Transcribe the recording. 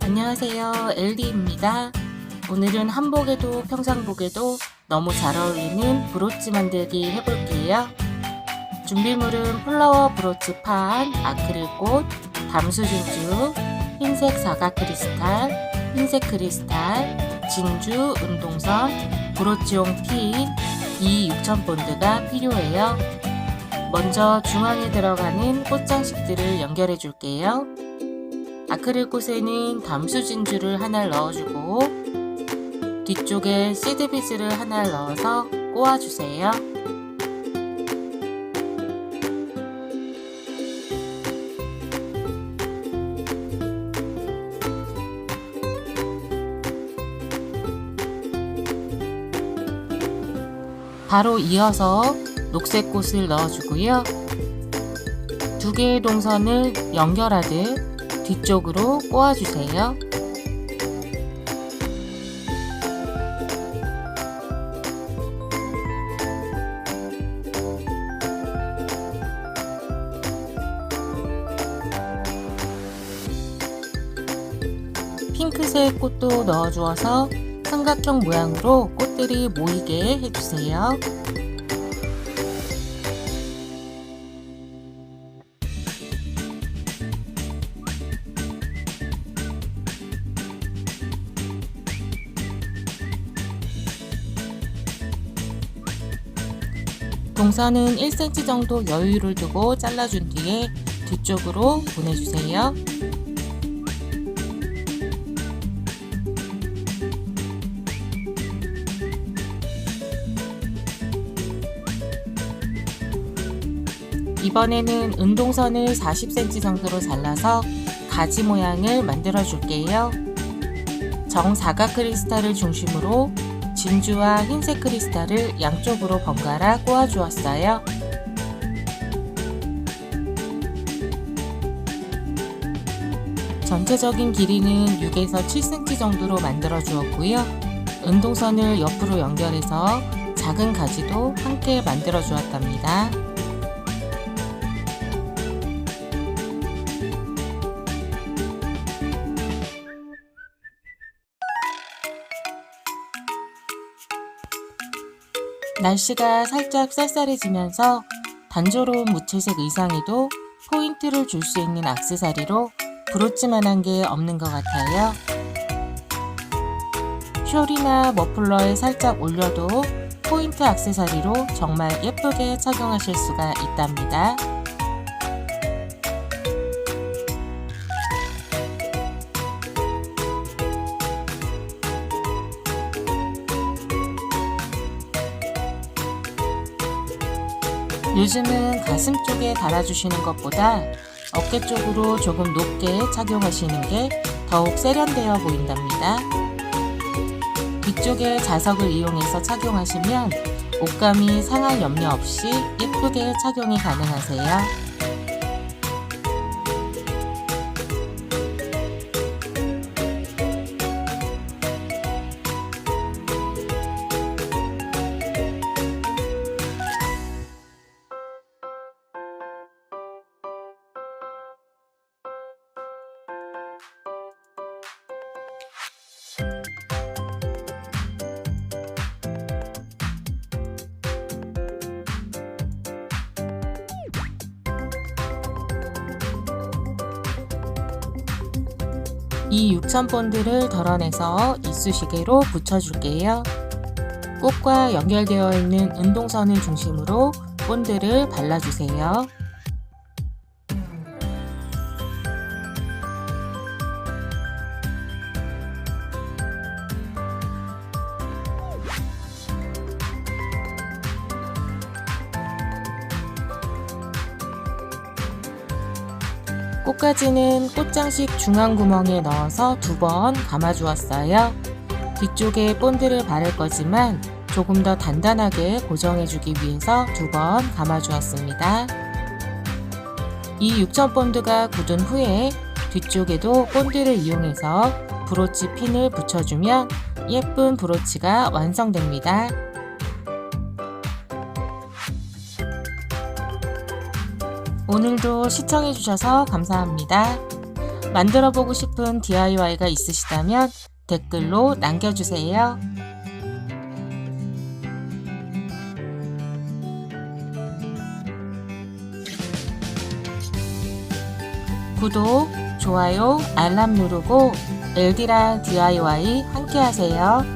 안녕하세요, LD입니다. 오늘은 한복에도 평상복에도 너무 잘 어울리는 브로치 만들기 해볼게요. 준비물은 플라워 브로치 판, 아크릴꽃, 담수진주, 흰색 사각 크리스탈, 흰색 크리스탈, 진주, 운동선, 브로치용 핀, 이 6000본드가 필요해요. 먼저 중앙에 들어가는 꽃장식들을 연결해 줄게요. 아크릴꽃에는 담수진주를 하나 넣어주고 뒤쪽에 시드비즈를 하나 넣어서 꼬아주세요. 바로 이어서 녹색 꽃을 넣어주고요. 두 개의 동선을 연결하듯 뒤쪽으로 꼬아주세요. 핑크색 꽃도 넣어주어서 삼각형 모양으로 꽃들이 모이게 해주세요. 동선은 1cm 정도 여유를 두고 잘라준 뒤에 뒤쪽으로 보내주세요. 이번에는 운동선을 40cm 정도로 잘라서 가지 모양을 만들어 줄게요. 정사각 크리스탈을 중심으로 진주와 흰색 크리스탈을 양쪽으로 번갈아 꼬아 주었어요. 전체적인 길이는 6에서 7cm 정도로 만들어 주었고요. 운동선을 옆으로 연결해서 작은 가지도 함께 만들어 주었답니다. 날씨가 살짝 쌀쌀해지면서 단조로운 무채색 의상에도 포인트를 줄 수 있는 액세서리로 브로치만한 게 없는 것 같아요. 숄이나 머플러에 살짝 올려도 포인트 액세서리로 정말 예쁘게 착용하실 수가 있답니다. 요즘은 가슴 쪽에 달아주시는 것보다 어깨 쪽으로 조금 높게 착용하시는 게 더욱 세련되어 보인답니다. 뒤쪽에 자석을 이용해서 착용하시면 옷감이 상할 염려 없이 예쁘게 착용이 가능하세요. 이 6000본드를 덜어내서 이쑤시개로 붙여줄게요. 꽃과 연결되어 있는 운동선을 중심으로 본드를 발라주세요. 꽃가지는 꽃장식 중앙 구멍에 넣어서 2번 감아 주었어요. 뒤쪽에 본드를 바를 거지만 조금 더 단단하게 고정해 주기 위해서 2번 감아 주었습니다. 이 6000본드가 굳은 후에 뒤쪽에도 본드를 이용해서 브로치 핀을 붙여주면 예쁜 브로치가 완성됩니다. 오늘도 시청해주셔서 감사합니다. 만들어보고 싶은 DIY가 있으시다면 댓글로 남겨주세요. 구독, 좋아요, 알람 누르고 엘디랑 DIY 함께 하세요.